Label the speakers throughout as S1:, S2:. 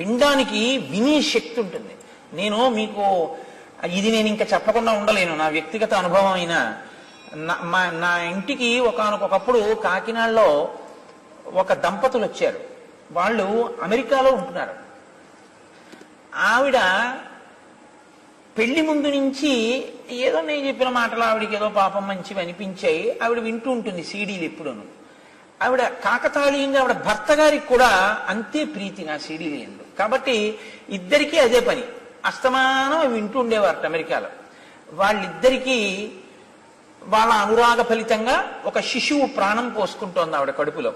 S1: పిండానికి వినే శక్తి ఉంటుంది. మీకు నేను ఇంకా చెప్పకుండా ఉండలేను, నా వ్యక్తిగత అనుభవం అయినా. నా ఇంటికి ఒకనకొకప్పుడు కాకినాడలో ఒక దంపతులు వచ్చారు. వాళ్ళు అమెరికాలో ఉంటున్నారు. ఆవిడ పెళ్లి ముందు నుంచి ఏదో నేను చెప్పిన మాటలు ఆవిడకి ఏదో పాపం మంచివి అనిపించాయి. ఆవిడ వింటూ ఉంటుంది సీడీలు ఎప్పుడూను. ఆవిడ కాకతాళీయంగా ఆవిడ భర్త గారికి కూడా అంతే ప్రీతి నా సీడీలు ఎందు. కాబట్టి ఇద్దరికీ అదే పని, అస్తమానం వింటూ ఉండేవారట అమెరికాలో. వాళ్ళిద్దరికీ వాళ్ళ అనురాగ ఫలితంగా ఒక శిశువు ప్రాణం పోసుకుంటోంది ఆవిడ కడుపులో.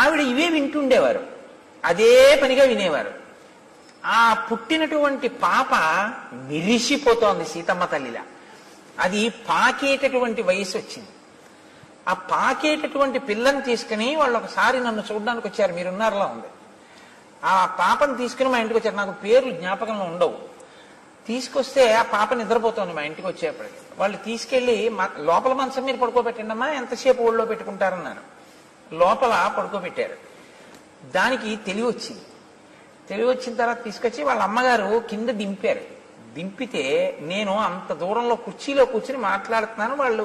S1: ఆవిడ ఇవే వింటుండేవారు, అదే పనిగా వినేవారు. ఆ పుట్టినటువంటి పాప మిరిసిపోతోంది సీతమ్మ తల్లిలా. అది పాకేటటువంటి వయసు వచ్చింది. ఆ పాకేటటువంటి పిల్లని తీసుకుని వాళ్ళు ఒకసారి నన్ను చూడడానికి వచ్చారు, మీరున్నారులా ఉంది. ఆ పాపను తీసుకుని మా ఇంటికి వచ్చారు. నాకు పేర్లు జ్ఞాపకంలో ఉండవు. తీసుకొస్తే ఆ పాప నిద్రపోతోంది మా ఇంటికి వచ్చేప్పటికి. వాళ్ళు తీసుకెళ్లి లోపల మంచం మీద పడుకోబెట్టండి అమ్మా, ఎంతసేపు ఒళ్ళో పెట్టుకుంటారన్నారు. లోపల పడుకోబెట్టారు. దానికి తెలివి వచ్చింది. తెలివి వచ్చిన తర్వాత తీసుకొచ్చి వాళ్ళ అమ్మగారు కింద దింపారు. దింపితే నేను అంత దూరంలో కుర్చీలో కూర్చుని మాట్లాడుతున్నాను, వాళ్ళు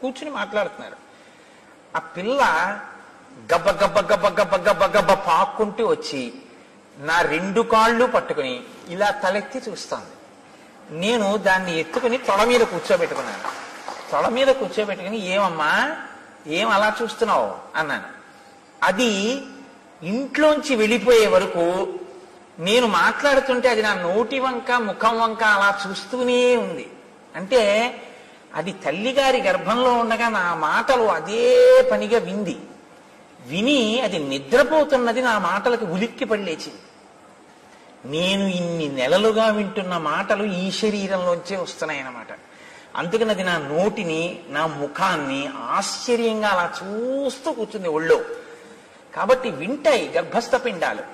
S1: కూర్చుని మాట్లాడుతున్నారు. ఆ పిల్ల గబ్బ గబ్బ గబ్బ గబ్బ గబ్బ గబ్బ పాక్కుంటూ వచ్చి నా 2 కాళ్ళు పట్టుకుని ఇలా తలెత్తి చూస్తాను. నేను దాన్ని ఎత్తుకుని తొడ మీద కూర్చోబెట్టుకున్నాను. తొడ మీద కూర్చోబెట్టుకుని ఏమమ్మా ఏం అలా చూస్తున్నావు అన్నాను. అది ఇంట్లోంచి వెళ్ళిపోయే వరకు నేను మాట్లాడుతుంటే అది నా నోటి వంక ముఖం వంక అలా చూస్తూనే ఉంది. అంటే అది తల్లిగారి గర్భంలో ఉండగా నా మాటలు అదే పనిగా విని అది నిద్రపోతున్నది నా మాటలకు ఉలిక్కి పడి లేచింది. నేను ఇన్ని నెలలుగా వింటున్న మాటలు ఈ శరీరంలోంచే వస్తున్నాయన్నమాట. అందుకని అది నా నోటిని నా ముఖాన్ని ఆశ్చర్యంగా అలా చూస్తూ కూర్చుంది ఒళ్ళో. కాబట్టి వింటాయి గర్భస్థ పిండాలు.